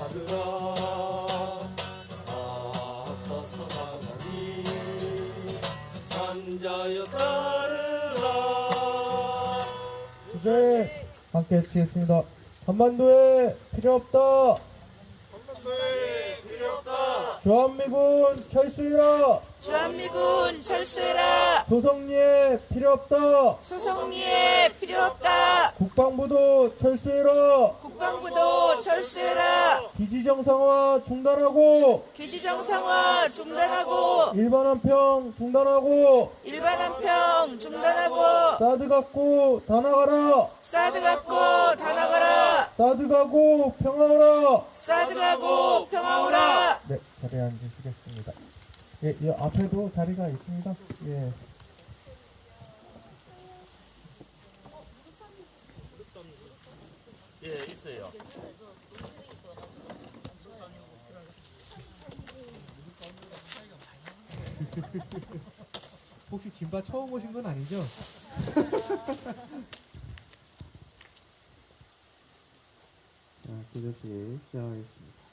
따르라 앞서서 나가니 산자여 따르라. 주제 함께 치겠습니다. 한반도에 필요 없다. 한반도에 필요 없다. 주한미군 철수해라. 주한미군 철수해라. 소성리에 필요 없다. 소성리에 필요 없다. 국방부도 철수해라. 국방부도 철수해라. 기지 정상화 중단하고 기지 정상화 중단하고 일반한평 중단하고 일반한평 중단하고 사드 갖고 다 나가라. 사드 갖고 다 나가라. 사드 가고 평화오라. 사드 가고 평화오라. 네, 자리에 앉으시겠습니다. 예, 이 앞에도 자리가 있습니다. 예. 예, 있어요. 혹시 진바 처음 오신 건 아니죠? 자, 교대식 시작하겠습니다.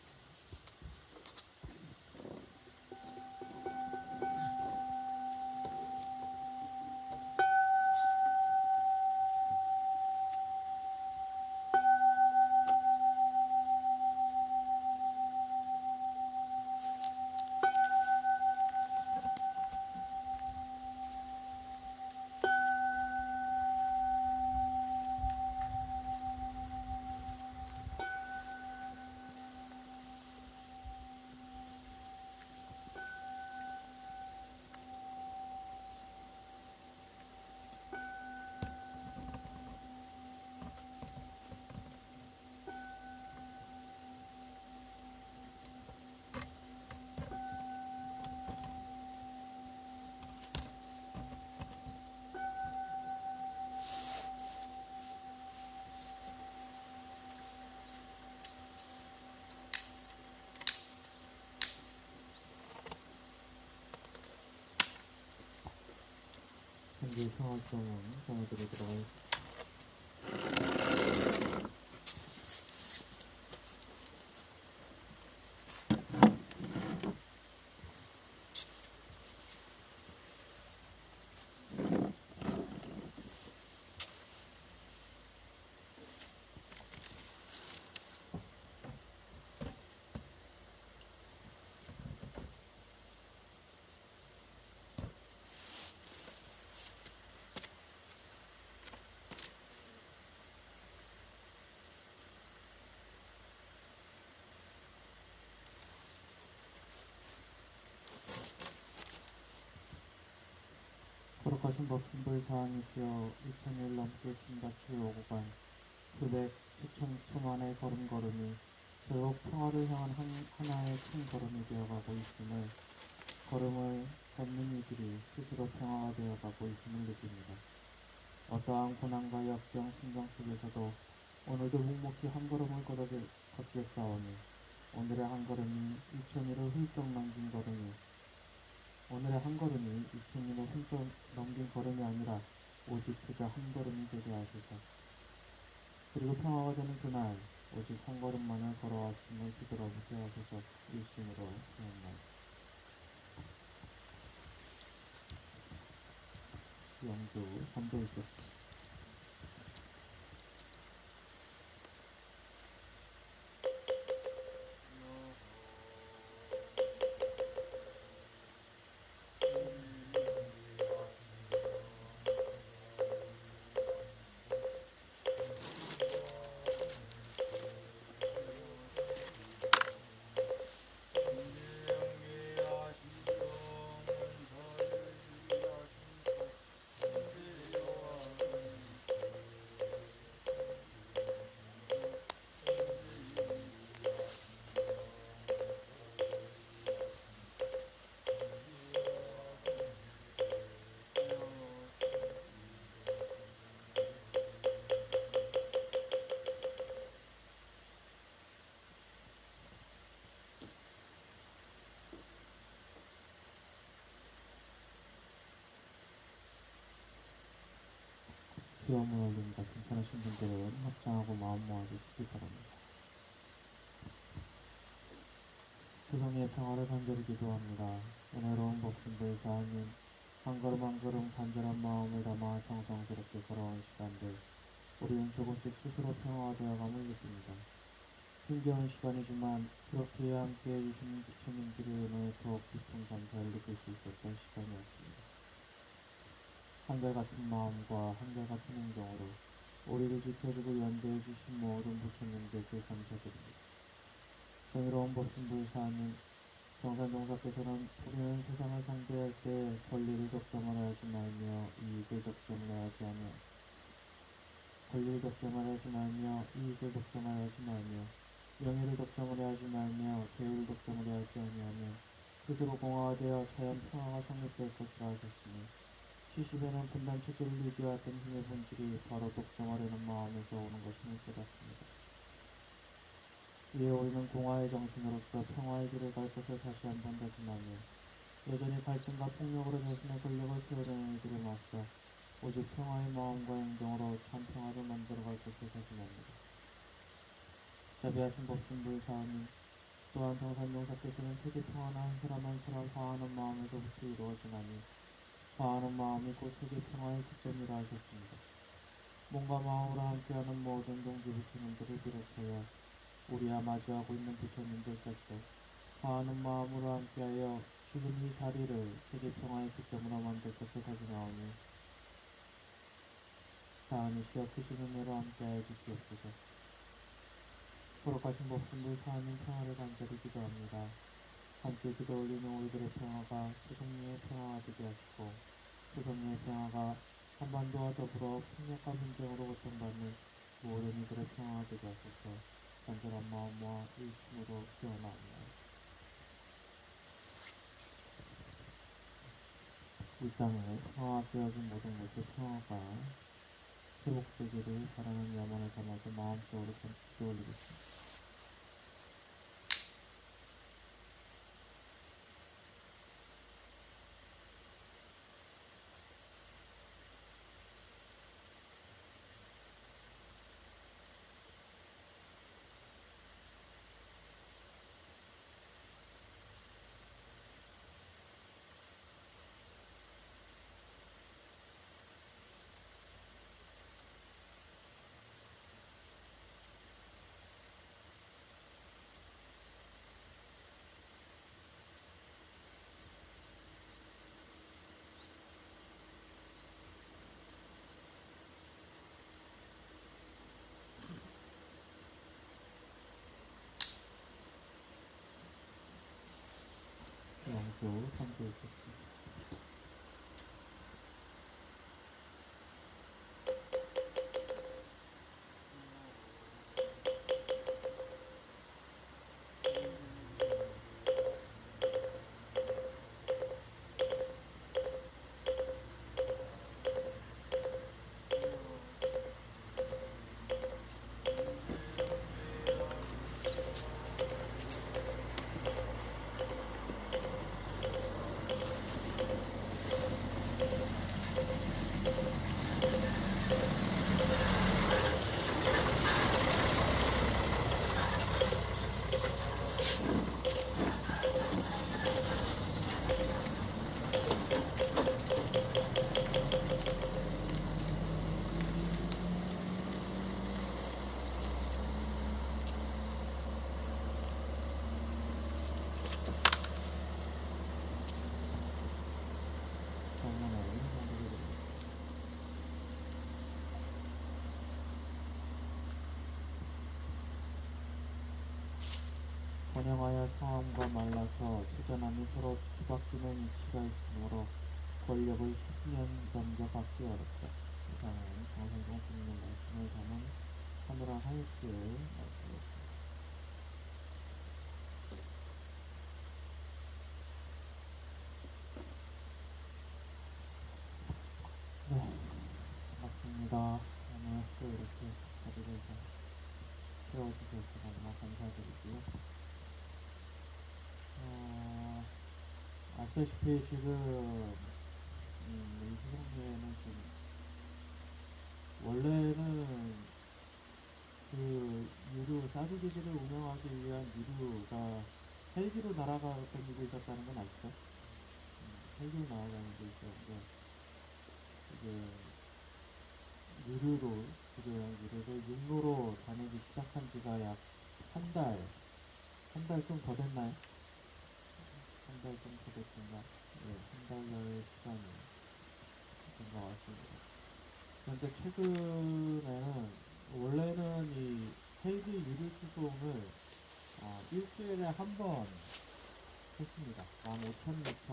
현재 평화점은 정해드리도록 하겠습니다. 거룩하신 법신부의 사항이시여 2000일 넘게 진다출 오고 간 수백 수천 수만의 걸음걸음이 결국 평화를 향한 하나의 큰 걸음이 되어가고 있음을 걸음을 걷는 이들이 스스로 평화가 되어가고 있음을 느낍니다. 어떠한 고난과 역경 순정 속에서도 오늘도 묵묵히 한 걸음을 걷겠사오니 오늘의 한 걸음이 2000일을 훌쩍 넘긴 걸음이 오늘의 한 걸음이 2000일을 훌쩍 넘긴 걸음이 아니라 오직 그저 한 걸음이 되게 하소서. 그리고 평화가 되는 그날 오직 한 걸음만을 걸어왔음을 되돌아보게 하소서. 일심으로 기원합니다. 영주 선도이셨습니다. 수염을 올립니다. 괜찮으신 분들은 합장하고 마음 모아주시기 바랍니다. 세상의 평화를 간절히 기도합니다. 은혜로운 복신들 사하님, 한 걸음 한 걸음 간절한 마음을 담아 정성스럽게 걸어온 시간들, 우리는 조금씩 스스로 평화되어감을 느낍니다. 힘겨운 시간이지만 그렇게 함께해 주시는 부처님들의 은혜에 더욱 깊은 감사를 느낄 수 있었던 시간이었습니다. 한결같은 마음과 한결같은 행동으로 우리를 지켜주고 연대해 주신 모든 부처님들께 감사드립니다. 정의로운 법신불사님, 정산종사께서는 우리는 세상을 상대할 때 권리를 덕점을 하지 말며 이익을 덕점을 하지 않으며 권리를 덕점을 하지 말며 이익을 덕점을 하지 말며 명예를 덕점을 하지 말며 대우를 덕점을 하지 아니하며 스스로 공화되어 자연 평화가 성립될 것이라 하셨으니 70에는 분단 체제를 유지하던 힘의 본질이 바로 독점하려는 마음에서 오는 것임을 깨닫습니다. 이에 우리는 공화의 정신으로서 평화의 길을 갈 것을 다시 한번 다짐하며 여전히 갈등과 폭력으로 자신의 권력을 세우려는 이들을 맞서 오직 평화의 마음과 행동으로 참 평화를 만들어갈 것을 다짐합니다. 자비하신 법신불사님, 또한 정산용사께서는 세계 평화는 한 사람 한 사람 화하는 마음에서부터 이루어지나니 화하는 마음이 곧 세계 평화의 기점이라 하셨습니다. 몸과 마음으로 함께하는 모든 동지 부처님들을 비롯하여 우리와 마주하고 있는 부처님들께서 화하는 마음으로 함께하여 지금 이 자리를 세계 평화의 기점으로 만들 것을 다짐하오니 사안이시여 크신 은혜로 함께하여 주시옵소서. 거룩하신 법신불 사하님 평화를 간절히 기도합니다. 함께 기도 올리는 우리들의 평화가 세상의 평화가 되게 하시고 세상의 평화가 한반도와 더불어 폭력과 분쟁으로 고통받는 모든 이들의 평화가 되게 하소서. 간절한 마음과 일심으로 기원하옵나이다. 이 땅에 평화가 되어진 모든 곳의 평화가 회복되기를 바라는 염원을 담아서 마음속으로 기도 올리겠습니다. 영주 함께 있겠습니다. 번영하여 상함과 말라서 투전함이 서로 뒤바뀌는 이치가 있으므로 권력을 10년 넘겨받기 어렵다. 이상은 정선종 스님의 말씀을 담은 하늘아 하이트의 말씀이었습니다. 네, 반갑습니다. 오늘 또 이렇게 자리를 채워주셔서 너무 감사드리고요. 아시다시피 지금 이 세상에는 지금 원래는 그 유류 사주기지를 운영하기 위한 유류가 헬기로 날아다니고 있었다는 건 아시죠? 헬기로 날아다니고 있었는데 이제 유류로 구조형 유류를 육로로 다니기 시작한 지가 약 한 달 좀 더 됐나요? 한 달 좀 더 됐습니다. 네, 한 달여의 시간이 된 것 같습니다. 그런데 최근에는 원래는 이 헬기 유류 수송을 일주일에 한 번 했습니다. 15,000m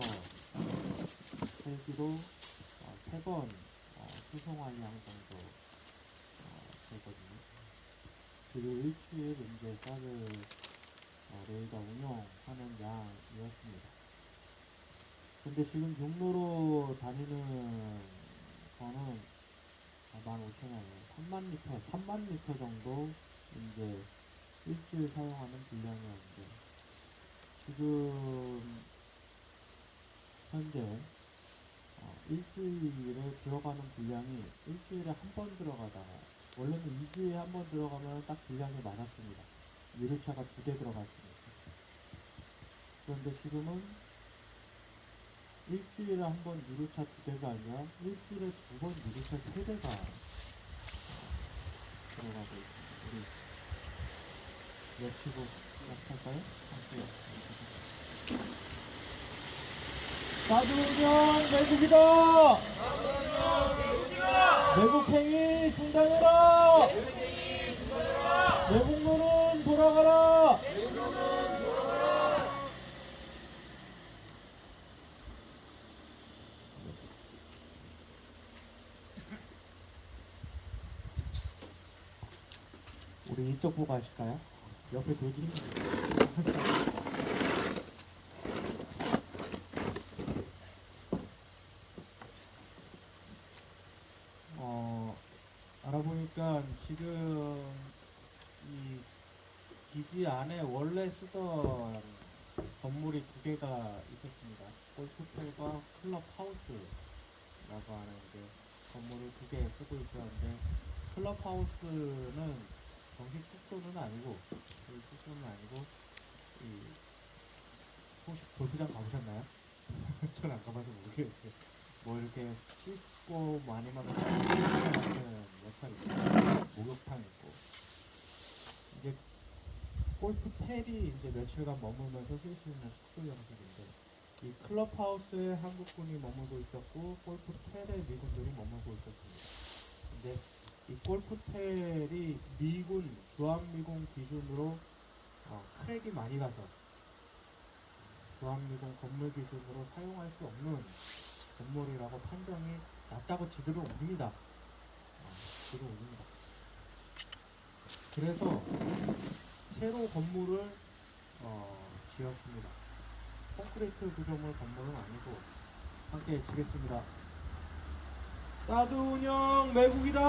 헬기로 3번 수송할 양 정도 되거든요. 그리고 일주일 이제 쌀을 레이더 운영하는 양이었습니다. 근데 지금 육로로 다니는 거는 15,000원이에요. 3만 리터 정도 이제 일주일 사용하는 분량이었는데 지금 현재 일주일에 들어가는 분량이 일주일에 한 번 들어가다가 원래는 2주에 한 번 들어가면 딱 분량이 많았습니다. 유류차가 2대 들어갔습니다. 그런데 지금은 일주일에 한 번 유류차 2대가 아니라 일주일에 2번 유류차 3대가 들어가고 있습니다. 우리 외치고 시작할까요? 함께 사주운영 매국이다! 매국행위 중단해라! 매국노는 돌아가라! 우리 이쪽 보고 하실까요? 옆에 되기 힘들어요. 알아보니까 지금 이 기지 안에 원래 쓰던 건물이 2개가 있었습니다. 골프텔과 클럽하우스라고 하는 게 건물을 2개 쓰고 있었는데 클럽하우스는 정식 숙소는 아니고 이 혹시 골프장 가보셨나요? 전 안 가봐서 모르겠어요. 뭐 이렇게 씻고 아니면 같은 역할이 있고 목욕탕 있고 이게 골프텔이 이제 며칠간 머물면서 쓸 수 있는 숙소 형식인데 이 클럽하우스에 한국군이 머물고 있었고 골프텔에 미군들이 머물고 있었습니다. 근데 이 골프텔이 미군 주한미군 기준으로 크랙이 많이 가서 주한미군 건물 기준으로 사용할 수 없는 건물이라고 판정이 났다고 지들은 옵니다. 그래서 새로 건물을 지었습니다. 콘크리트 구조물 건물은 아니고 함께 지겠습니다. 사드 운영 매국이다.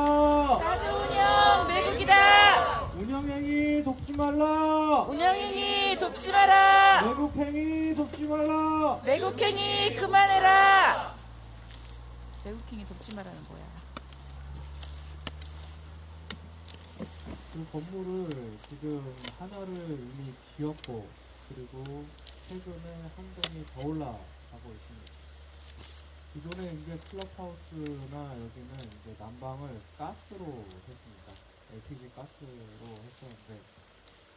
사드 운영 매국이다. 운영행위 돕지 말라. 운영행위 돕지 마라. 매국행위 돕지 말라. 매국행위 그만해라. 매국행위 돕지 마라는 뭐야? 그 건물을 지금 하나를 이미 지었고 그리고 최근에 한 동이 더 올라가고 있습니다. 기존에 이제 클럽하우스나 여기는 이제 난방을 가스로 했습니다. LPG 가스로 했었는데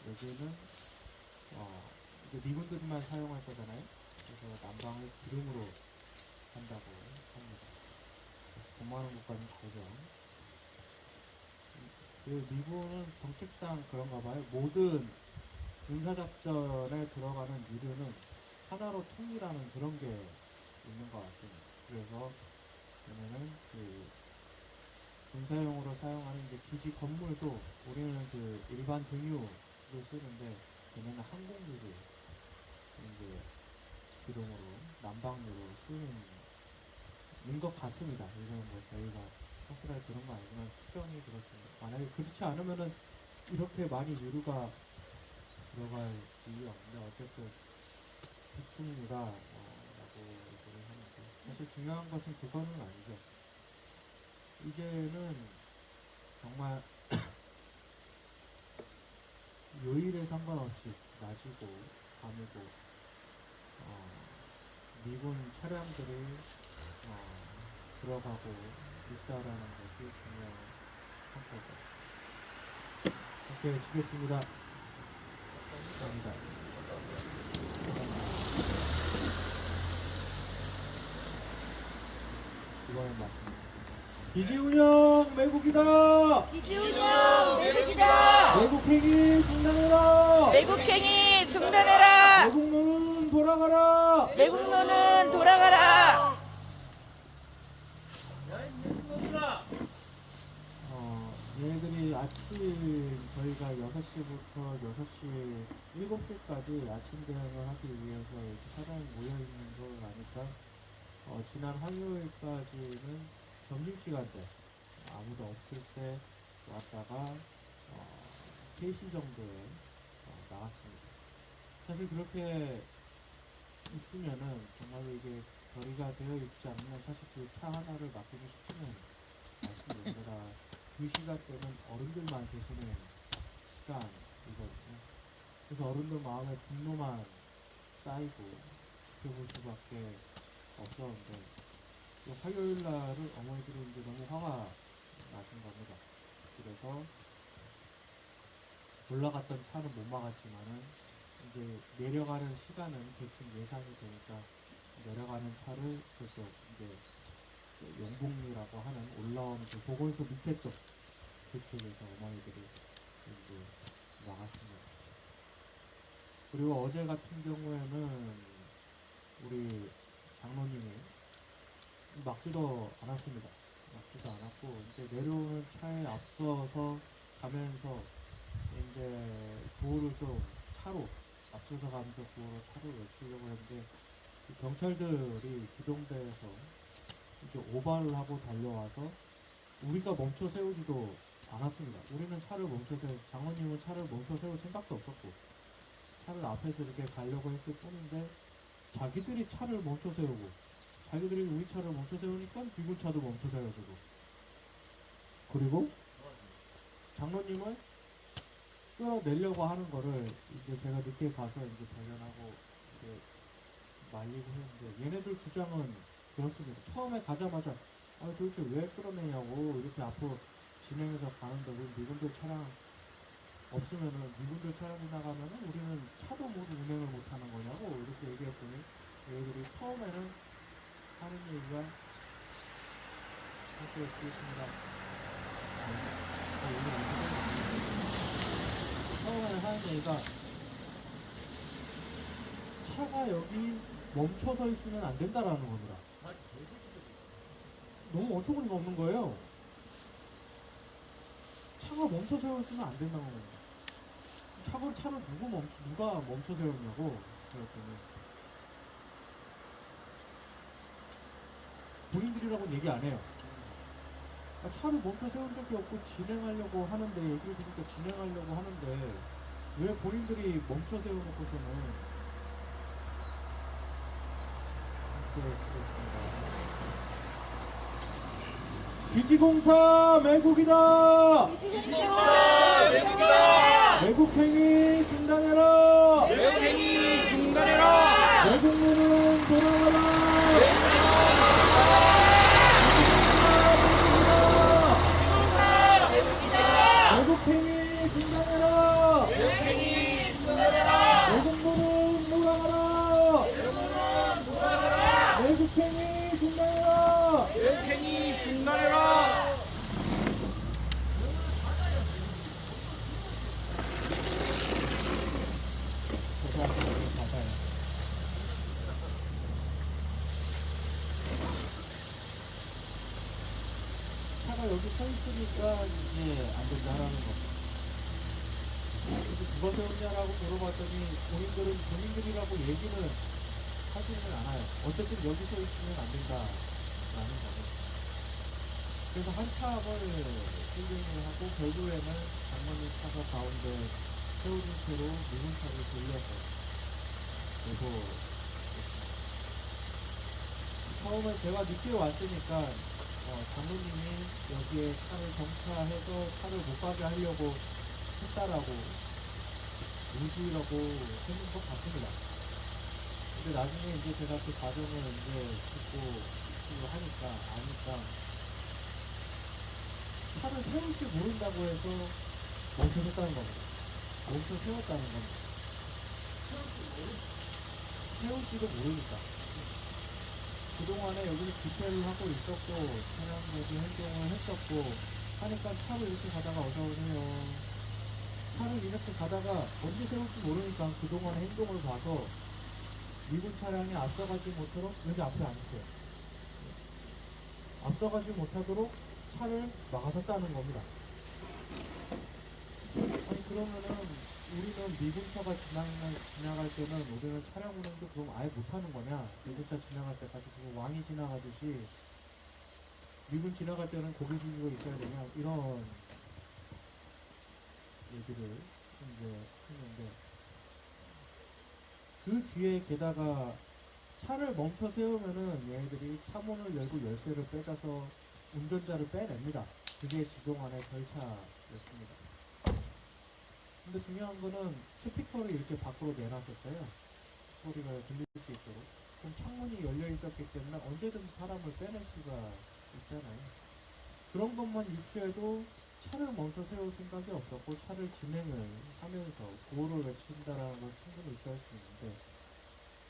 여기는 이제 미군들만 사용할 거잖아요. 그래서 난방을 기름으로 한다고 합니다. 그래서 돈 많은 국가는 다르죠. 미군은 정책상 그런가 봐요. 모든 군사작전에 들어가는 유류는 하나로 통일하는 그런 게 있는 것 같습니다. 그래서 얘네는 그 군사용으로 사용하는 이제 기지 건물도 우리는 그 일반 등유를 쓰는데 얘네는 항공유를 이제 기름으로 난방유로 쓰는 것 같습니다. 이거는 뭐 저희가 확실하게 그런 거 아니지만 추정이 그렇습니다. 만약에 그렇지 않으면은 이렇게 많이 유류가 들어갈 이유가 없는데 어쨌든 비축유가 라고 얘기를 하는데 사실 중요한 것은 그거는 아니죠. 이제는 정말 요일에 상관없이 낮이고 밤이고 미군 차량들이 들어가고 있다라는 것이 중요한 거죠. 함께 치겠습니다. 감사합니다. 이번엔 맞습니다. 이지훈형 매국이다. 이지훈형 매국이다. 매국행위 중단해라. 매국행위 중단해라. 매국노는 돌아가라. 매국노는 돌아가라. 얘네들이 아침 저희가 6시부터 6시, 7시까지 아침 대응을 하기 위해서 이렇게 사람이 모여있는 걸 아니까 지난 화요일까지는 점심시간대 아무도 없을 때 왔다가 3시 정도에 나왔습니다. 사실 그렇게 있으면은 정말로 이게 결의가 되어 있지 않으면 사실 그 차 하나를 맡기고 싶지는 않습니다. 그 시간대는 어른들만 계시는 시간이거든요. 그래서 어른들 마음에 분노만 쌓이고 지켜볼 수밖에 없었는데 화요일 날은 어머니들이 이제 너무 화가 나신 겁니다. 그래서 올라갔던 차는 못 막았지만은 이제 내려가는 시간은 대충 예상이 되니까 내려가는 차를 그쪽 이제 용복리라고 하는 올라오는 그 보건소 밑에 쪽 그쪽에서 어머니들이 이제 나갔습니다. 그리고 어제 같은 경우에는 우리 장로님이 막지도 않았습니다. 막지도 않았고 이제 내려오는 차에 앞서서 가면서 이제 구호를 좀 차로 앞서서 가면서 구호로 차로 외치려고 했는데 경찰들이 기동대에서 이제 오발을 하고 달려와서 우리가 멈춰 세우지도 않았습니다. 우리는 차를 멈춰 세우, 장로님은 차를 멈춰 세울 생각도 없었고 차를 앞에서 이렇게 가려고 했을 뿐인데 자기들이 차를 멈춰 세우고 자기들이 우리 차를 멈춰 세우니까 미군 차도 멈춰 세워주고 그리고 장로님을 끌어내려고 하는 거를 이제 제가 늦게 가서 이제 발견하고 이제 말리고 했는데 얘네들 주장은 그렇습니다. 처음에 가자마자 도대체 왜 끌어내냐고 이렇게 앞으로 진행해서 가는데 왜 미군들 차량 없으면은 미군들 차량이 나가면은 우리는 차도 모두 운행을 못하는 거냐고 이렇게 얘기했더니 얘들이 처음에는 하는 얘기가 함께 드리겠습니다. 처음에는 하는 얘기가 차가 여기 멈춰서 있으면 안 된다라는 겁니다. 너무 어처구니가 없는 거예요. 차가 멈춰 세웠으면 안 된다는 겁니다. 차를 누가 멈춰 세웠냐고 그랬더니 본인들이라고 얘기 안 해요. 차를 멈춰 세운 적이 없고 진행하려고 하는데 얘기를 들으니까 진행하려고 하는데 왜 본인들이 멈춰 세워놓고서는 기지공사 매국이다. 이지훈형 매국이다. 매국행위 중단해라. 매국행위 중단해라. 매국노는 돌아가라. 매국행위 중단해라. 매국행위 중단해라. 매국노는 돌아가라. 매국행위 중단해라. 매국행위 중단해라. 차가 여기 서 있으니까 이제 안 된다라는 거. 그래서 누가 세웠냐라고 물어봤더니 본인들이라고 얘기는 하지는 않아요. 어쨌든 여기 서 있으면 안 된다라는 거죠. 그래서 한 차를 실행을 하고 결국에는 장모님 차가 가운데 세워진 채로 미군차를 돌려서 그리고 처음에 제가 늦게 왔으니까 장로님이 여기에 차를 정차해서 차를 못 가게 하려고 했다라고 의지라고 했는 것 같습니다. 근데 나중에 이제 제가 그 과정을 이제 듣고 하니까, 아니까, 차를 세울 줄 모른다고 해서 멈춰섰다는 겁니다. 멈춰 세웠다는 겁니다. 세울지도 모르니까. 그동안에 여기서 집회를 하고 있었고, 차량적인 행동을 했었고, 하니까 차를 이렇게 가다가 어서오세요. 차를 이렇게 가다가 언제 세울지 모르니까 그동안의 행동을 봐서 미군 차량이 앞서가지 못하도록 여기 앞에 앉으세요. 앞서가지 못하도록 차를 막아섰다는 겁니다. 아니 그러면은 우리는 미군차가 지나갈 때는 우리는 차량 운행도 그럼 아예 못하는 거냐? 미군차 지나갈 때까지 그거 왕이 지나가듯이 미군 지나갈 때는 고개 숙이고 있어야 되냐? 이런 얘기를 이제 했는데 그 뒤에 게다가 차를 멈춰 세우면은 얘네들이 차문을 열고 열쇠를 빼가서 운전자를 빼냅니다. 그게 지동안의 절차였습니다. 근데 중요한 거는 스피커를 이렇게 밖으로 내놨었어요. 소리가 들릴 수 있도록. 그럼 창문이 열려 있었기 때문에 언제든지 사람을 빼낼 수가 있잖아요. 그런 것만 유추해도 차를 멈춰 세울 생각이 없었고 차를 진행을 하면서 구호를 외친다라는 걸 충분히 유추할 수 있는데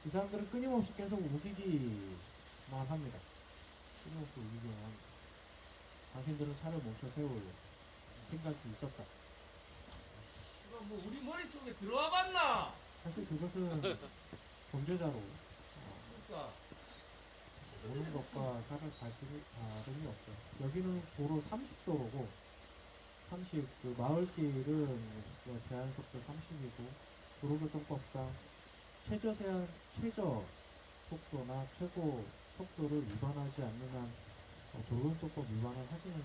이 사람들은 끊임없이 계속 우기기만 합니다. 끊임없이 우기기만 합니다. 당신들은 차를 멈춰 세울 생각이 있었다. 뭐 우리 머릿속에 들어와 봤나? 사실 그것은 범죄자로 그러니까 오는 것과 차를 다름이 없죠. 여기는 도로 30도로고 30, 그 마을길은 제한 속도 30이고 도로교통법상 최저 속도나 최고 속도를 위반하지 않는 한 도로교통법 위반을 하지는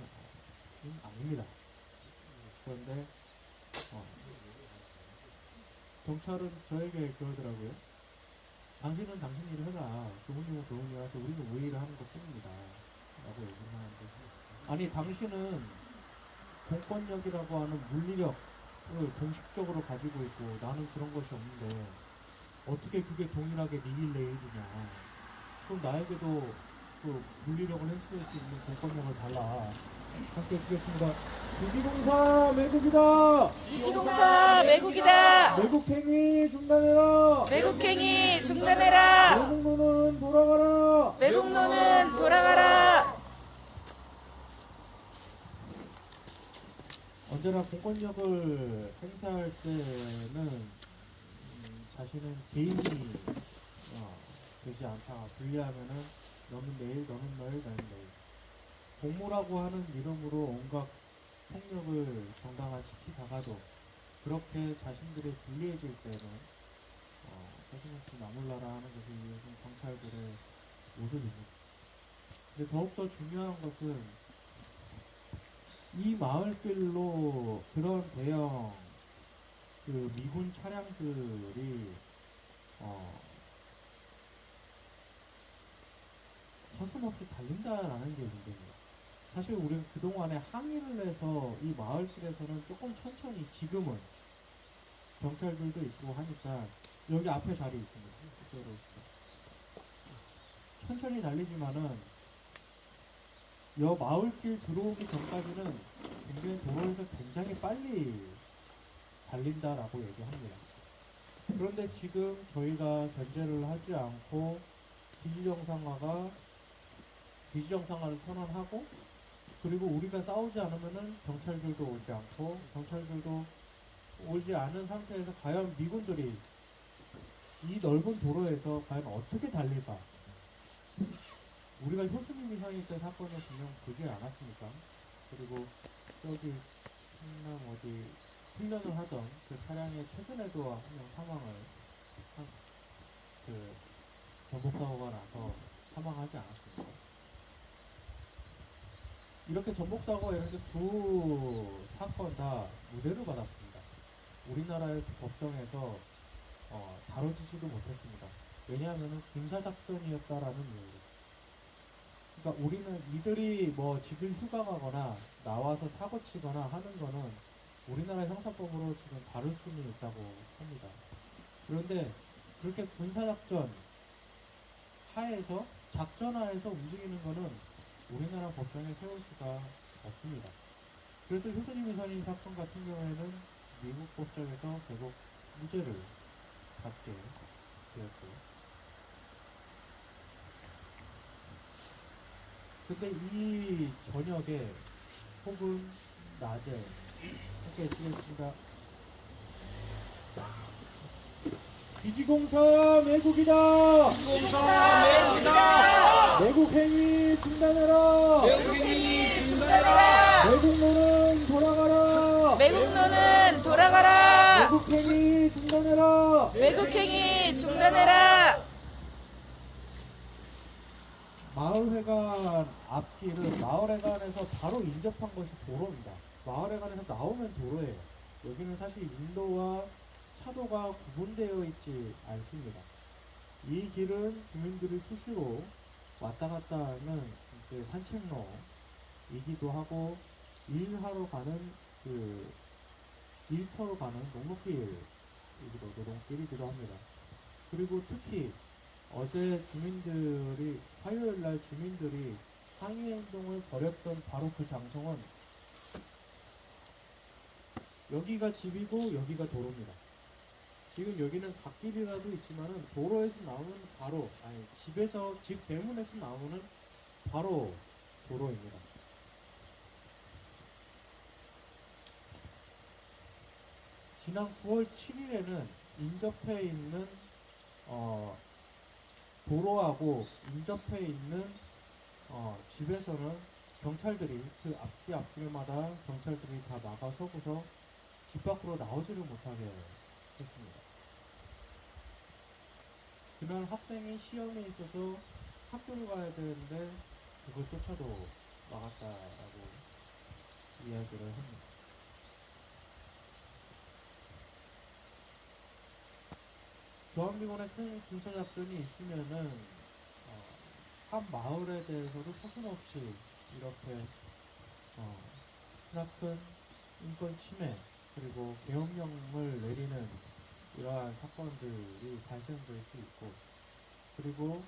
아닙니다. 그런데 경찰은 저에게 그러더라고요. 당신은 당신 일을 해라. 교훈님은 교훈이라서 우리는 우회 일을 하는 것 뿐입니다. 라고 얘기를 하는데 아니 당신은 공권력이라고 하는 물리력을 공식적으로 가지고 있고 나는 그런 것이 없는데 어떻게 그게 동일하게 니일 내일이냐. 그럼 나에게도 그 물리력을 행수할 수 있는 공권력을 달라. 함께 해주겠습니다. 유기공사 매국이다. 이지공사 매국이다. 매국행위 중단해라. 매국행위 중단해라. 매국노는 돌아가라. 매국노는 돌아가라. 언제나 공권력을 행사할 때는 자신은 개인이 되지 않다. 분리하면은 너는 내일, 너는 너일, 나는 내일. 공모라고 하는 이름으로 온갖 폭력을 정당화시키다가도 그렇게 자신들이 불리해질 때는 자신은 나몰라라 하는 것이 요즘 경찰들의 모습입니다. 근데 더욱더 중요한 것은 이 마을길로 그런 대형 그 미군 차량들이 서슴없이 달린다라는 게 문제입니다. 사실 우리는 그동안에 항의를 해서 이 마을길에서는 조금 천천히 지금은 경찰들도 있고 하니까 여기 앞에 자리 있습니다. 이쪽으로 천천히 달리지만은 여 마을길 들어오기 전까지는 굉장히 도로에서 굉장히 빨리 달린다라고 얘기합니다. 그런데 지금 저희가 견제를 하지 않고 비지정상화를 선언하고 그리고 우리가 싸우지 않으면은 경찰들도 오지 않고 경찰들도 오지 않은 상태에서 과연 미군들이 이 넓은 도로에서 과연 어떻게 달릴까? 우리가 효수님 이상일 때 사건을 분명 보지 않았습니까? 그리고 저기 충남 어디 훈련을 하던 그 차량의 최근에도 한 명 사망을 그 전복사고가 나서 사망하지 않았습니까? 이렇게 전복사고가 이렇게 두 사건 다 무죄를 받았습니다. 우리나라의 법정에서 다뤄지지도 못했습니다. 왜냐하면 군사작전이었다라는 이유로. 그러니까 우리는 이들이 뭐 집을 휴가 가거나 나와서 사고 치거나 하는 거는 우리나라 형사법으로 지금 다룰 수는 있다고 합니다. 그런데 그렇게 군사작전 하에서 작전하에서 움직이는 거는 우리나라 법정에 세울 수가 없습니다. 그래서 효순이 미선인 사건 같은 경우에는 미국 법정에서 결국 무죄를 받게 되었죠. 근데 이 저녁에 혹은 낮에 함께 해주겠습니다. 기지공사 매국이다. 공사 매국이다. 매국행위 중단해라. 매국인이 중단해라. 매국노는 돌아가라. 매국노는 돌아가라. 매국행위 중단해라. 매국행위 중단해라. 마을회관 앞길은 마을회관에서 바로 인접한 것이 도로입니다. 마을회관에서 나오면 도로예요. 여기는 사실 인도와 차도가 구분되어 있지 않습니다. 이 길은 주민들이 수시로 왔다 갔다 하는 이제 산책로이기도 하고 일하러 가는 일터로 가는 노동길이기도 합니다. 그리고 특히 어제 화요일날 주민들이 항의 행동을 벌였던 바로 그 장소는 여기가 집이고 여기가 도로입니다. 지금 여기는 갓길이라도 있지만은 도로에서 나오는 집 대문에서 나오는 바로 도로입니다. 지난 9월 7일에는 인접해 있는 도로하고 인접해 있는 집에서는 경찰들이 그 앞길마다 경찰들이 다 막아서고서 집 밖으로 나오지를 못하게 했습니다. 그날 학생이 시험에 있어서 학교를 가야 되는데 그것조차도 막았다라고 이야기를 합니다. 주한미군의 큰 군사작전이 있으면은 한 마을에 대해서도 서슴없이 이렇게 크나큰 인권 침해 그리고 계엄령을 내리는 이러한 사건들이 발생될 수 있고, 그리고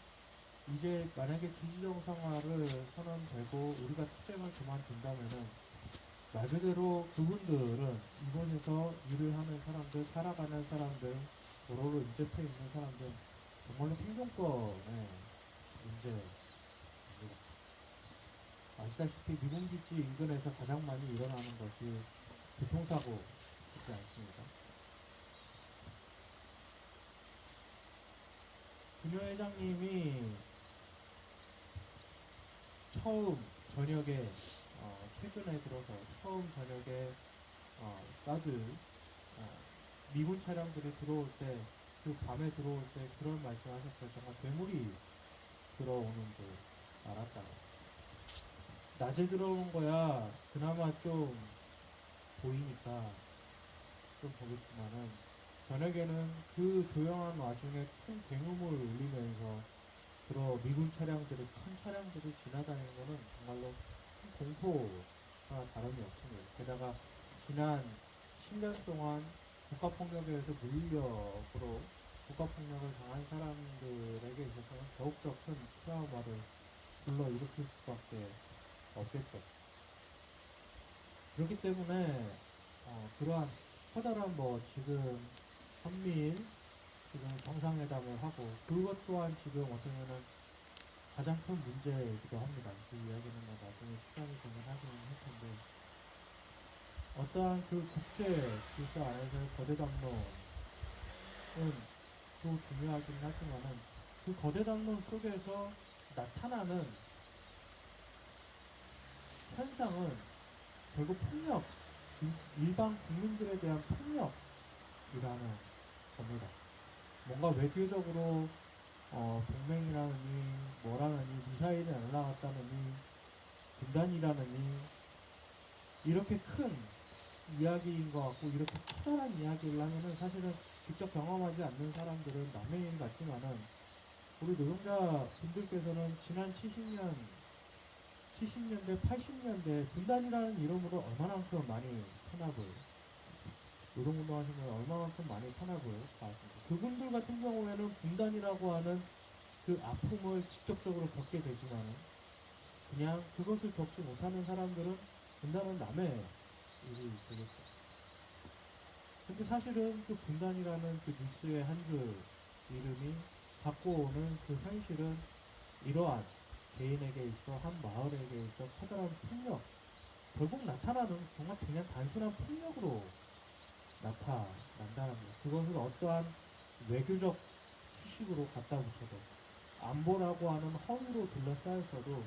이제 만약에 기지정상화를 선언되고 우리가 투쟁을 그만둔다면은 말 그대로 그분들은 이곳에서 일을 하는 사람들, 살아가는 사람들, 도로로 인접해 있는 사람들 정말로 생존권의 문제입니다. 아시다시피 미군기지 인근에서 가장 많이 일어나는 것이 교통사고이지 않습니까? 김효 회장님이 최근에 들어서 처음 저녁에 사드 미군 차량들이 들어올 때, 그 밤에 들어올 때 그런 말씀하셨어요. 정말 괴물이 들어오는 줄 알았다. 낮에 들어오는 거야 그나마 좀 보이니까 좀 보겠지만은 저녁에는 그 조용한 와중에 큰 굉음을 울리면서 미군 차량들이, 큰 차량들이 지나다니는 거는 정말로 큰 공포와 다름이 없습니다. 게다가 지난 7년 동안 국가폭력에 의해서 물리력으로 국가폭력을 당한 사람들에게 있어서는 더욱더 큰 트라우마를 불러일으킬 수밖에 없겠죠. 그렇기 때문에 그러한 커다란 지금 한미일 지금 정상회담을 하고, 그것 또한 지금 어쩌면은 가장 큰 문제이기도 합니다. 그 이야기는 나중에 시간이 되면 하기는 할 텐데, 어떠한 그 국제 질서 안에서의 거대 담론은 또 중요하긴 하지만은 그 거대 담론 속에서 나타나는 현상은 결국 폭력, 일반 국민들에 대한 폭력이라는 겁니다. 뭔가 외교적으로 동맹이라느니 뭐라느니 미사일이 날아갔다느니 분단이라느니 이렇게 큰 이야기인 것 같고, 이렇게 커다란 이야기를 하면은 사실은 직접 경험하지 않는 사람들은 남의 일 같지만은 우리 노동자분들께서는 지난 70년대, 80년대 분단이라는 이름으로 얼마만큼 많이 탄압을, 노동운동하시면 얼마만큼 많이 탄압을 받았습니다. 그분들 같은 경우에는 분단이라고 하는 그 아픔을 직접적으로 겪게 되지만은 그냥 그것을 겪지 못하는 사람들은 분단은 남의 일이 되겠죠. 근데 사실은 그 분단이라는 그 뉴스의 한 줄 이름이 갖고 오는 그 현실은 이러한 개인에게 있어 한 마을에게 있어 커다란 폭력, 결국 나타나는 정말 그냥 단순한 폭력으로 나타난다는 거예요. 그것을 어떠한 외교적 수식으로 갖다 붙여도 안보라고 하는 허위로 둘러싸였어도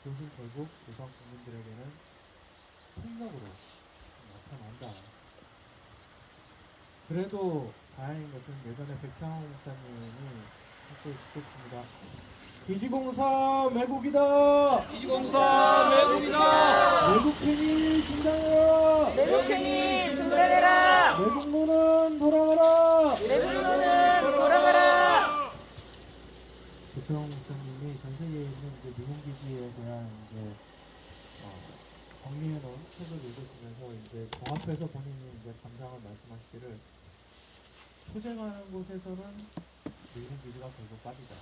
그것은 결국 일반 국민들에게는 폭력으로 나타난다. 그래도 다행인 것은 예전에 백창호 목사님이 함께 지켰습니다. 기지공사 매국이다. 기지공사 매국이다. 매국행위 중단해라. 매국행위 중단해라. 매국노는 돌아가라. 매국노는 돌아가라. 백창호 목사님이 전 세계에 있는 이제 미군 기지에 대한 이제 정리해놓은 책을 읽으시면서 이제 종합해서 본인이 이제 감상을 말씀하시기를 투쟁하는 곳에서는 미군 기지가 결국 빠지다.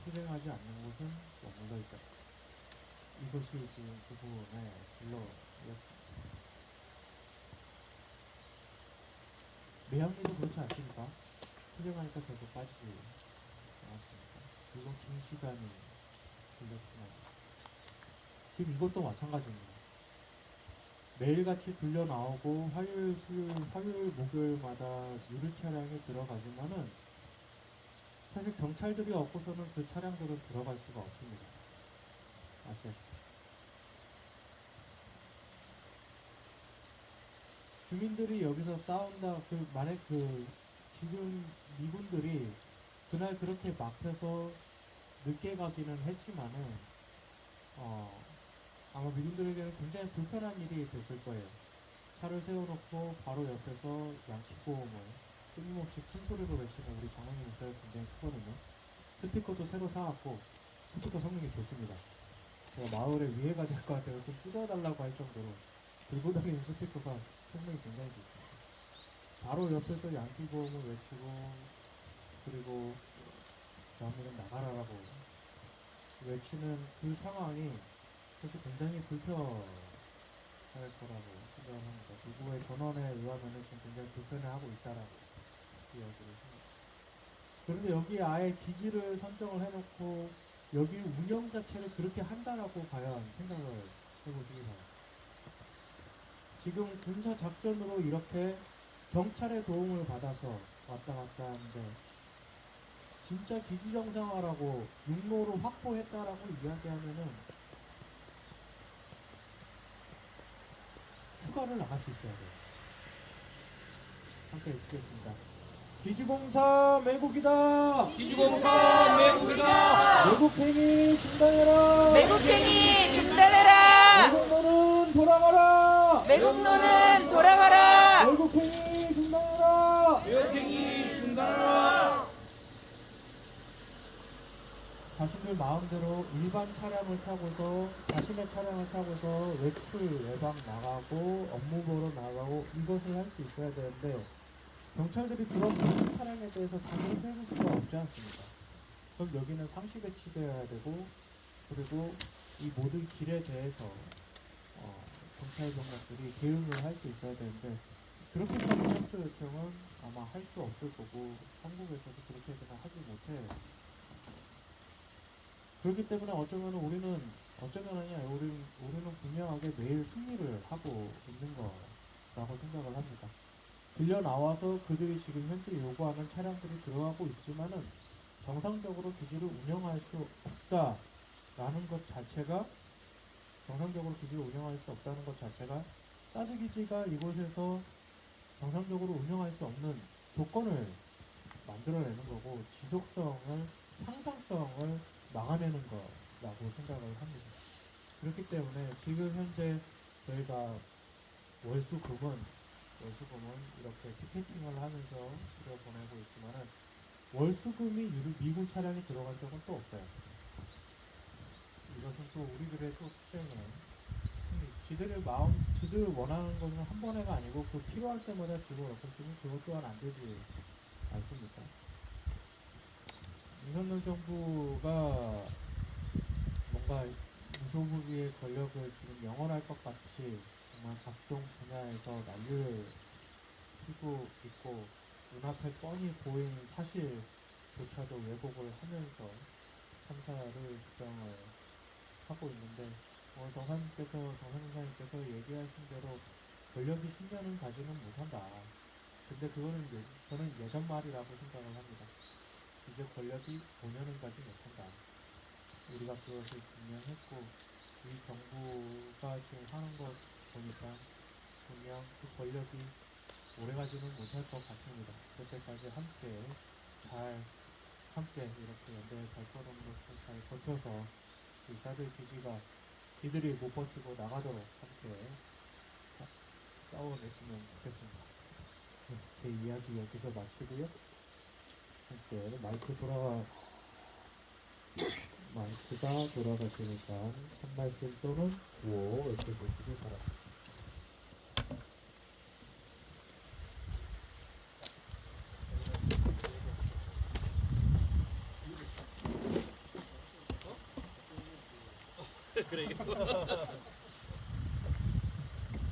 투쟁하지 않는 곳은 머물러 있다. 이것이 지금 그 부분의 진로였습니다. 매양리도 그렇지 않습니까? 투쟁하니까 결국 빠지지 않았습니까? 그리고 긴 시간이 걸렸지만 지금 이것도 마찬가지입니다. 매일같이 들려 나오고 화요일, 수요일, 화요일, 목요일마다 유류 차량이 들어가지만은 사실 경찰들이 없고서는 그 차량들은 들어갈 수가 없습니다. 아시다시피. 주민들이 여기서 싸운다, 만약 지금 미군들이 그날 그렇게 막혀서 늦게 가기는 했지만은, 아마 미군들에게는 굉장히 불편한 일이 됐을 거예요. 차를 세워놓고 바로 옆에서 양키보험을 끊임없이 큰 소리로 외치는 우리 장로님 목소리가 굉장히 크거든요. 스피커도 새로 사왔고 스피커 성능이 좋습니다. 제가 마을에 위해가 될 것 같아요. 좀 뜯어달라고 할 정도로 들고 다니는 스피커가 성능이 굉장히 좋습니다. 바로 옆에서 양키보험을 외치고 그리고 장로님 나가라라고 외치는 그 상황이 사실 굉장히 불편할 거라고 생각을 합니다. 누구의 전원에 의하면 지금 굉장히 불편해하고 있다라고 이야기를 합니다. 그런데 여기 아예 기지를 선정을 해놓고 여기 운영 자체를 그렇게 한다라고 과연 생각을 해보시기 바랍니다. 지금 군사 작전으로 이렇게 경찰의 도움을 받아서 왔다 갔다 하는데 진짜 기지 정상화라고 육로를 확보했다라고 이야기하면은 휴가를 나갈 수 있어야 돼요. 함께 읽겠습니다. 기지공사 매국이다. 기지공사 매국이다. 매국행위 중단해라. 매국행위 중단해라. 매국노는 돌아가라. 매국노는 돌아가라. 매국행위 중단해라. 매국행위 중단하라. 자신들 마음대로 일반 차량을 타고서 자신의 차량을 타고서 외출 외박 나가고 업무 보러 나가고 이것을 할 수 있어야 되는데 경찰들이 그런 모든 차량에 대해서 단속을 해줄 수가 없지 않습니까? 그럼 여기는 상시 배치되어야 되고 그리고 이 모든 길에 대해서 경찰 병력들이 대응을 할 수 있어야 되는데 그렇게까지 협조 요청은 아마 할 수 없을 거고 한국에서도 그렇게 그냥 하지 못해. 그렇기 때문에 어쩌면 우리는 분명하게 매일 승리를 하고 있는 거라고 생각을 합니다. 들려 나와서 그들이 지금 현재 요구하는 차량들이 들어가고 있지만은 정상적으로 기지를 운영할 수 없다라는 것 자체가 사드 기지가 이곳에서 정상적으로 운영할 수 없는 조건을 만들어내는 거고 지속성을 향상성을 막아내는 거라고 생각을 합니다. 그렇기 때문에 지금 현재 저희가 월수금은 이렇게 티켓팅을 하면서 들여보내고 있지만은 월수금이 미군 차량이 들어간 적은 또 없어요. 이것은 또 우리들의 또 투쟁의 지들 원하는 것은 한 번에가 아니고 그 필요할 때마다 집어넣고 지금 그것 또한 안 되지 않습니까? 윤석열 정부가 뭔가 무소불위의 권력을 지금 영원할 것 같이 정말 각종 분야에서 난리를 피고 있고 눈앞에 뻔히 보이는 사실조차도 왜곡을 하면서 참사를 규정을 하고 있는데 정상님께서 얘기하신 대로 권력이 10년은 가지는 못한다. 근데 그거는 저는 예전 말이라고 생각을 합니다. 이제 권력이 5년은 가지 못한다. 우리가 그것을 증명했고 이 정부가 지금 하는 것 보니까 분명 그 권력이 오래가지는 못할 것 같습니다. 그때까지 함께 이렇게 연대의 발걸음으로서 잘 버텨서 의사들 기지가 지들이 못 버티고 나가도록 함께 싸워냈으면 좋겠습니다. 제 이야기 여기서 마치고요. 함께 마이크가 돌아가시니까 한 말씀 또는 구호 외쳐주시기 바랍니다.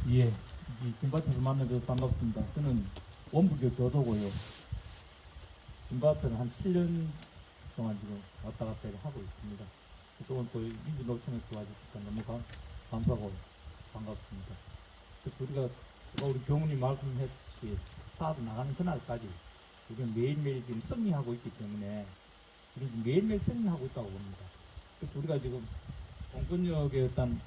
예, 이 김밭에서 만나서 반갑습니다. 저는 원부교 교도고요. 김밭은 한 7년 동안 지금 왔다 갔다 하고 있습니다. 그동안 또 민주노총에서 와주시니까 너무 감사하고 반갑습니다. 그래서 우리 교무님 말씀했듯이 사업 나가는 그날까지 우리는 매일매일 지금 승리하고 있기 때문에 우리는 매일매일 승리하고 있다고 봅니다. 그래서 우리가 지금 공권력의 어떤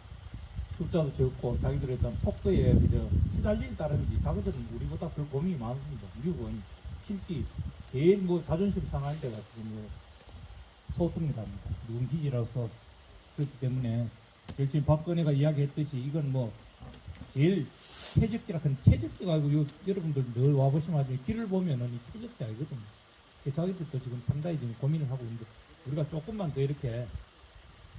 숫자도 적고 자기들의 어떤 속도에 그저 시달리기 따름이지 자기들은 우리보다 별 고민이 많습니다. 미국은 실제 제일 자존심 상할 때가 지금 소수입니다. 미군 기지라서 그렇기 때문에 지금 박근혜가 이야기했듯이 이건 제일 최적지가 아니고 여러분들 늘 와보시면 아주 길을 보면은 이 최적지 아니거든요. 자기들도 지금 상당히 지금 고민을 하고 있는데 우리가 조금만 더 이렇게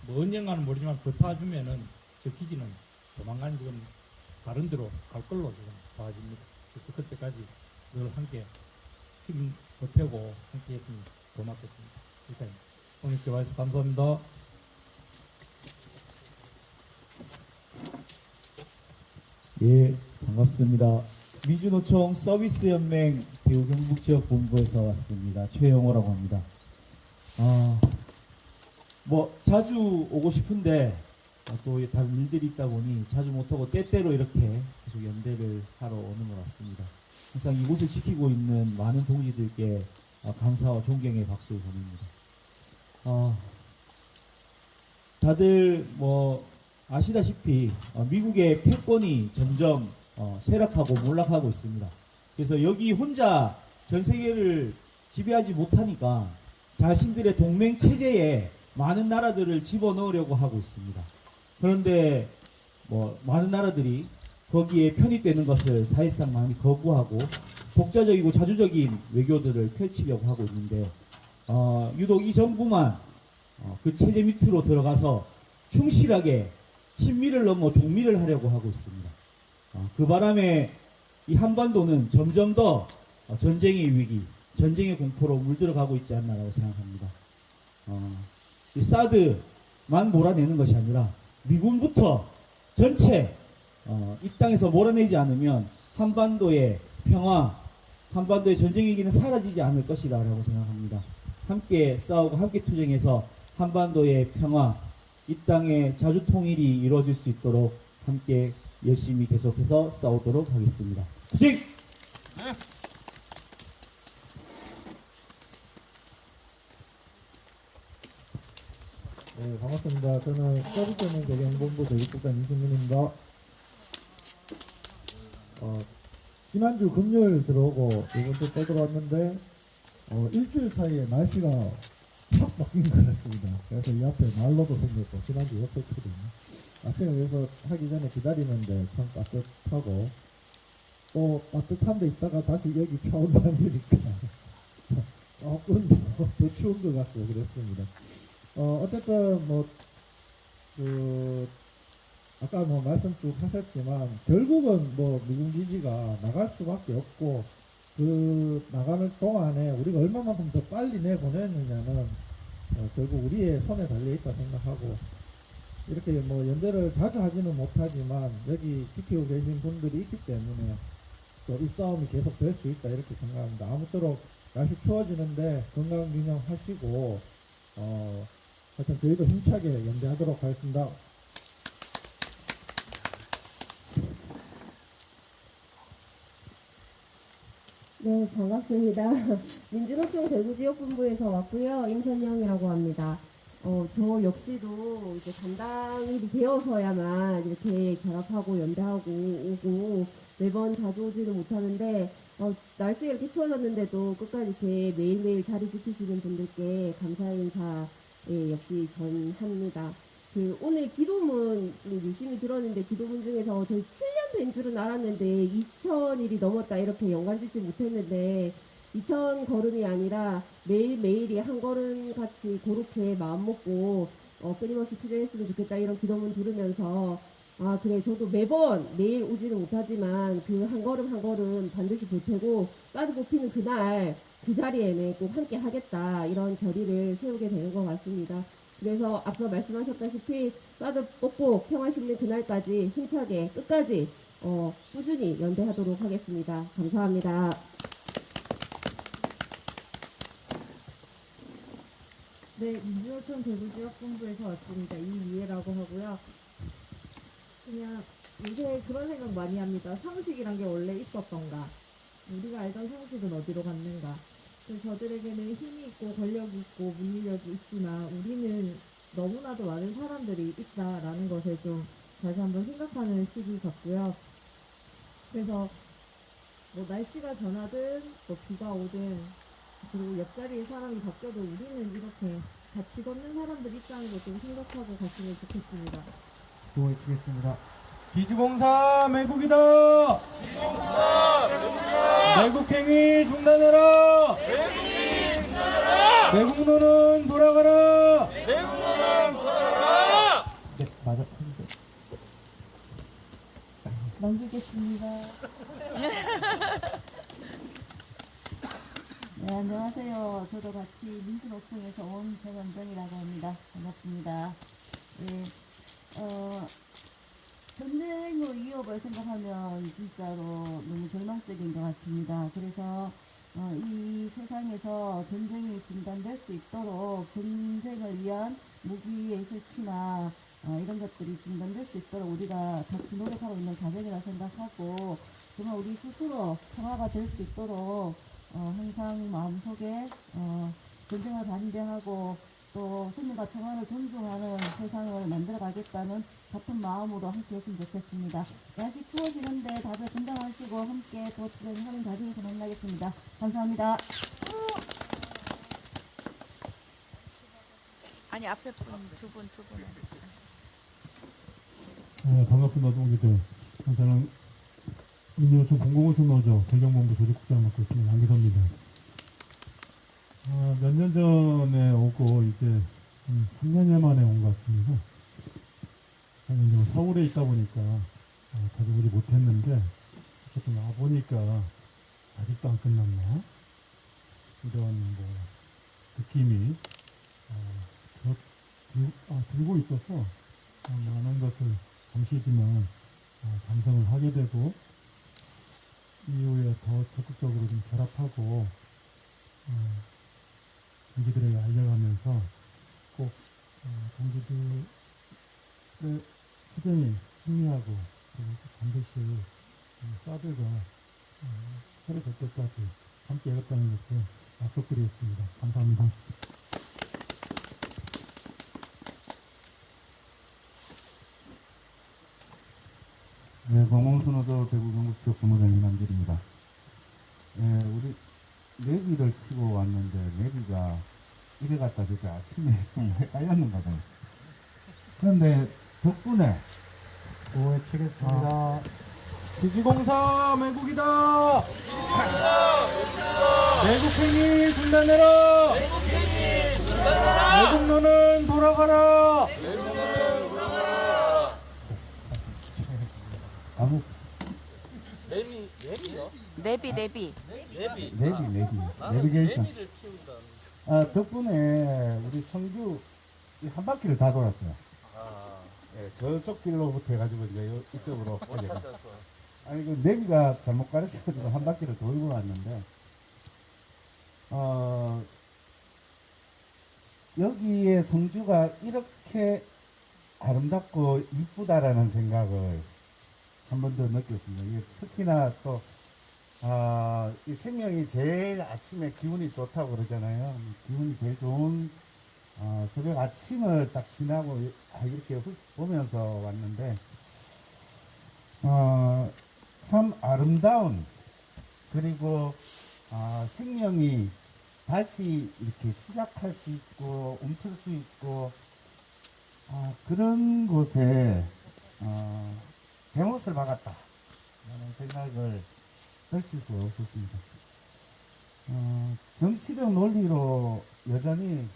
언젠가는 모르지만 버텨주면은 저 기지는 조만간 지금 다른 데로 갈 걸로 지금 봐집니다. 그래서 그때까지 늘 함께 힘 보태고 함께 했으면 고맙겠습니다. 이상입니다. 오늘 이렇게 와주셔서 감사합니다. 예, 반갑습니다. 민주노총 서비스연맹 대구경북지역본부에서 왔습니다. 최영호라고 합니다. 자주 오고 싶은데 또 다른 일들이 있다 보니 자주 못하고 때때로 이렇게 계속 연대를 하러 오는 것 같습니다. 항상 이곳을 지키고 있는 많은 동지들께 감사와 존경의 박수를 보냅니다. 다들 아시다시피 미국의 패권이 점점 쇠락하고 몰락하고 있습니다. 그래서 여기 혼자 전 세계를 지배하지 못하니까 자신들의 동맹 체제에 많은 나라들을 집어넣으려고 하고 있습니다. 그런데 많은 나라들이 거기에 편입되는 것을 사실상 많이 거부하고 독자적이고 자주적인 외교들을 펼치려고 하고 있는데 유독 이 정부만 그 체제 밑으로 들어가서 충실하게 친미를 넘어 종미를 하려고 하고 있습니다. 그 바람에 이 한반도는 점점 더 전쟁의 위기, 전쟁의 공포로 물들어가고 있지 않나라고 생각합니다. 이 사드만 몰아내는 것이 아니라 미군부터 전체 이 땅에서 몰아내지 않으면 한반도의 평화, 한반도의 전쟁 위기는 사라지지 않을 것이다 라고 생각합니다. 함께 싸우고 함께 투쟁해서 한반도의 평화, 이 땅의 자주통일이 이루어질 수 있도록 함께 열심히 계속해서 싸우도록 하겠습니다. 투쟁! 네, 반갑습니다. 저는 서비스연맹 대경본부 대립국장 이승민입니다. 지난주 금요일 들어오고 이번 주 또 들어왔는데 일주일 사이에 날씨가 확 바뀐 것 같습니다. 그래서 이 앞에 난로도 생겼고 지난주 역설거든요. 아침에 여기서 하기 전에 기다리는데 참 따뜻하고 또 따뜻한 데 있다가 다시 여기 차온다 하니까 조금 더 추운 것 같고 그랬습니다. 어쨌든 아까 말씀 쭉 하셨지만 결국은 미군 기지가 나갈 수밖에 없고 그 나가는 동안에 우리가 얼마만큼 더 빨리 내보내느냐는 결국 우리의 손에 달려있다 생각하고 이렇게 뭐 연대를 자주 하지는 못하지만 여기 지키고 계신 분들이 있기 때문에 또 이 싸움이 계속 될 수 있다 이렇게 생각합니다. 아무쪼록 날씨 추워지는데 건강 균형하시고 하여튼 저희도 힘차게 연대하도록 하겠습니다. 네, 반갑습니다. 민주노총 대구지역본부에서 왔고요. 임선영이라고 합니다. 저 역시도 이제 담당 일이 되어서야만 이렇게 결합하고 연대하고 오고 매번 자주 오지는 못하는데 날씨가 이렇게 추워졌는데도 끝까지 이렇게 매일매일 자리 지키시는 분들께 감사의 인사 역시 전합니다. 오늘 기도문 좀 유심히 들었는데 기도문 중에서 저희 7년 된 줄은 알았는데 2000일이 넘었다 이렇게 연관짓지 못했는데 2000 걸음이 아니라 매일매일이 한 걸음 같이 그렇게 마음먹고 끊임없이 투쟁했으면 좋겠다 이런 기도문 들으면서 아 그래 저도 매일 오지는 못하지만 그 한 걸음 한 걸음 반드시 보태고 가드 뽑히는 그날 그 자리에는 꼭 함께 하겠다 이런 결의를 세우게 되는 것 같습니다. 그래서 앞서 말씀하셨다시피 가드 뽑고 평화 심는 그날까지 힘차게 끝까지 꾸준히 연대하도록 하겠습니다. 감사합니다. 네, 민주노총 대구지역본부에서 왔습니다. 이미애라고 하고요. 그냥 요새 그런 생각 많이 합니다. 상식이란 게 원래 있었던가? 우리가 알던 상식은 어디로 갔는가? 저들에게는 힘이 있고 권력이 있고 문의력이 있지만 우리는 너무나도 많은 사람들이 있다라는 것을 좀 다시 한번 생각하는 시기 같고요. 그래서 뭐 날씨가 변하든 뭐 비가 오든 그리고 옆자리에 사람이 바뀌어도 우리는 이렇게 같이 걷는 사람들이 있다는 걸 좀 생각하고 갔으면 좋겠습니다. 도와주겠습니다. 기지공사 매국이다. 매국행위 중단해라. 매국노는 돌아가라. 네, 맞아. 넘기겠습니다. 네, 안녕하세요. 저도 같이 민주노총에서 온 정원정이라고 합니다. 반갑습니다. 네, 전쟁으로 이어갈 생각하면 진짜로 너무 절망적인 것 같습니다. 그래서 이 세상에서 전쟁이 중단될 수 있도록 전쟁을 위한 무기의 설치나 이런 것들이 중단될 수 있도록 우리가 같이 노력하고 있는 과정이라 생각하고 정말 우리 스스로 평화가 될 수 있도록 항상 마음속에 전쟁을 반대하고 또 생명과 평화를 존중하는 세상을 만들어가겠다는 같은 마음으로 함께 했으면 좋겠습니다. 날씨 추워지는데 다들 건강하시고 함께 또 투쟁하는 과정에서 만나겠습니다. 감사합니다. 아니 앞에 두 분. 네, 반갑습니다. 동기들. 저는 민주노총 공공운송노조 대경본부 조직국장 맡고 있습니다. 안기섭입니다. 몇 년 전에 오고 이제 3년여 만에 온 것 같습니다. 저는 이제 서울에 있다 보니까 자주 오지 못했는데 어쨌든 와보니까 아직도 안 끝났나 이런 뭐 느낌이 들고 있어서 많은 것을 잠시지만 반성을 하게 되고 이후에 더 적극적으로 좀 결합하고 동기들에게 알려가면서 꼭 동기들의 투쟁이 승리하고 그리고 반드시 사드가 해결될 때까지 함께 해갔다는 것을 약속드리겠습니다. 감사합니다. 네, 공공운송노조 대구경북지역 본부장 임남길입니다. 우리 내비를 치고 왔는데 내비가 이래 갔다 저렇게 아침에 좀 헷갈렸는가 봐요. 그런데 덕분에 도와주겠습니다. 기지공사 매국이다. 매국행위 중단해라. 매국노는 돌아가라. 아무 내비. 내비게이션. 덕분에 우리 성주 한 바퀴를 다 돌았어요. 예, 저쪽 길로부터 해가지고 이제 이쪽으로. 아니, 그 내비가 잘못 가르쳐가지고 한 바퀴를 돌고 왔는데, 여기에 성주가 이렇게 아름답고 이쁘다라는 생각을 한 번 더 느꼈습니다. 이게 특히나 또, 이 생명이 제일 아침에 기분이 좋다고 그러잖아요. 기분이 제일 좋은, 새벽 아침을 딱 지나고 이렇게 보면서 왔는데, 참 아름다운, 그리고, 생명이 다시 이렇게 시작할 수 있고, 움틀 수 있고, 그런 곳에, 대못을 박았다. 라는 생각을 떨칠 수 없었습니다. 정치적 논리로 여전히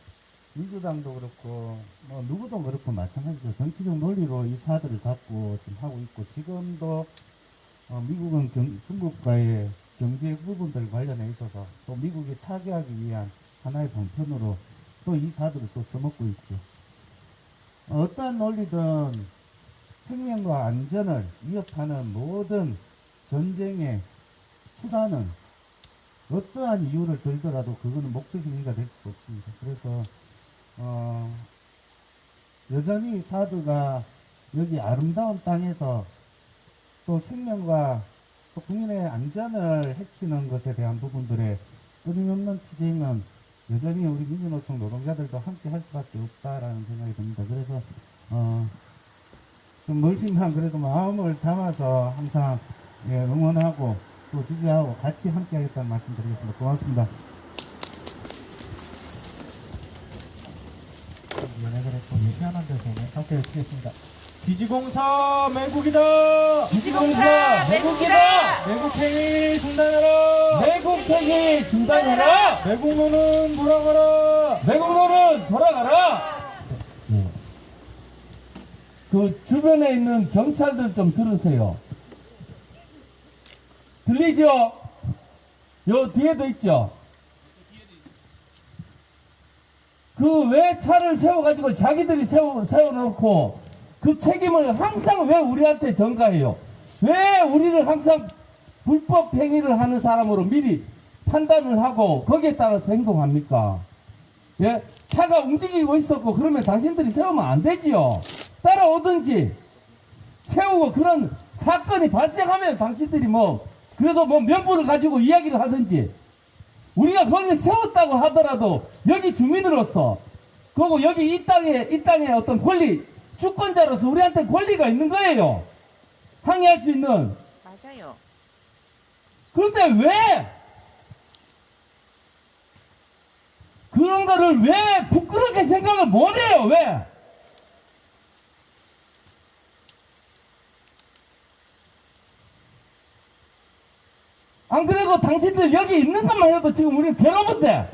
민주당도 그렇고, 뭐, 누구도 그렇고 마찬가지죠. 정치적 논리로 이 사들을 갖고 좀 하고 있고, 지금도, 미국은 중국과의 경제 부분들 관련해 있어서 또 미국이 타개하기 위한 하나의 방편으로 또 이 사들을 또 써먹고 있죠. 어떠한 논리든 생명과 안전을 위협하는 모든 전쟁의 수단은 어떠한 이유를 들더라도 그거는 목적 행위가 될 수 없습니다. 그래서 여전히 사드가 여기 아름다운 땅에서 또 생명과 또 국민의 안전을 해치는 것에 대한 부분들에 끊임없는 투쟁은 여전히 우리 민주노총 노동자들도 함께 할 수밖에 없다라는 생각이 듭니다. 그래서 좀 멀심한 그래도 마음을 담아서 항상 응원하고 또 지지하고 같이 함께 하겠다는 말씀 드리겠습니다. 고맙습니다. 희한한 데서 함께 해주겠습니다. 기지공사 매국이다! 기지공사 매국이다! 매국행위 중단해라! 매국행위 중단해라! 매국노는 돌아가라! 매국노는 돌아가라! 그 주변에 있는 경찰들 좀 들으세요. 들리죠? 요 뒤에도 있죠? 그 왜 차를 세워가지고 자기들이 세워놓고 그 책임을 항상 왜 우리한테 전가해요? 왜 우리를 항상 불법 행위를 하는 사람으로 미리 판단을 하고 거기에 따라서 행동합니까? 예? 차가 움직이고 있었고 그러면 당신들이 세우면 안 되지요. 따라오든지 세우고 그런 사건이 발생하면 당신들이 뭐 그래도 뭐 명분을 가지고 이야기를 하든지 우리가 거기를 세웠다고 하더라도 여기 주민으로서 그리고 여기 이 땅에 어떤 권리 주권자로서 우리한테 권리가 있는 거예요. 항의할 수 있는. 맞아요. 그런데 왜 그런 거를 왜 부끄럽게 생각을 못해요? 왜? 안 그래도 당신들 여기 있는 것만 해도 지금 우리는 괴로운데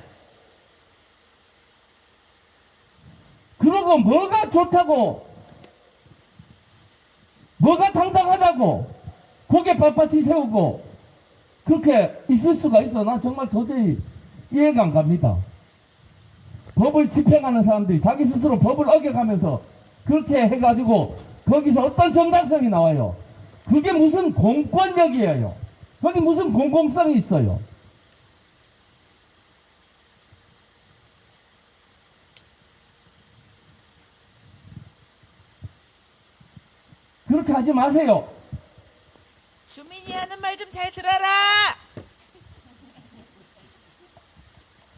그러고 뭐가 좋다고 뭐가 당당하다고 고개 빳빳이 세우고 그렇게 있을 수가 있어. 난 정말 도저히 이해가 안 갑니다. 법을 집행하는 사람들이 자기 스스로 법을 어겨가면서 그렇게 해가지고 거기서 어떤 정당성이 나와요? 그게 무슨 공권력이에요? 거기 무슨 공공성이 있어요? 그렇게 하지 마세요. 주민이 하는 말 좀 잘 들어라.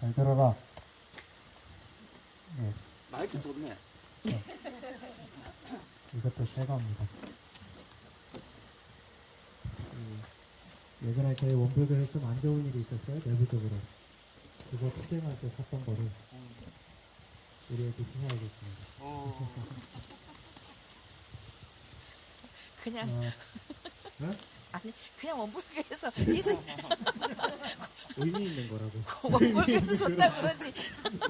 잘 들어라. 마이크 좋네. 이것도 제가 합니다. 예전에 저희 원불교에 좀 안 좋은 일이 있었어요. 내부적으로. 그거 투쟁할 때 샀던 거를 우리에게 주셔야겠습니다. 그냥 네? 아니 그냥 원불교에서 이제 의미 있는 거라고. 원불교에서 줬다 그러지.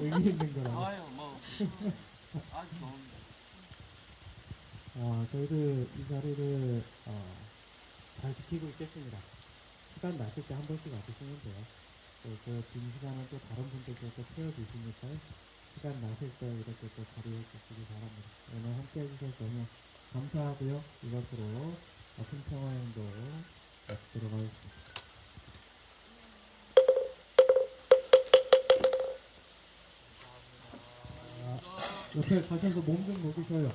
의미 있는 거라고. 아유 뭐 아주 좋은데. 저희들 이 자리를 잘 지키고 있겠습니다. 시간 나실 때 한 번씩 와주시면 돼요. 그 빈 시간은 또 다른 분들께서 채워주시니까 시간 나실 때 이렇게 또 자리해 주시기 바랍니다. 오늘 함께 해주셔서 너무 감사하고요. 이것으로 평평화행동 들어가겠습니다. 옆에 가셔서 몸 좀 녹이셔요.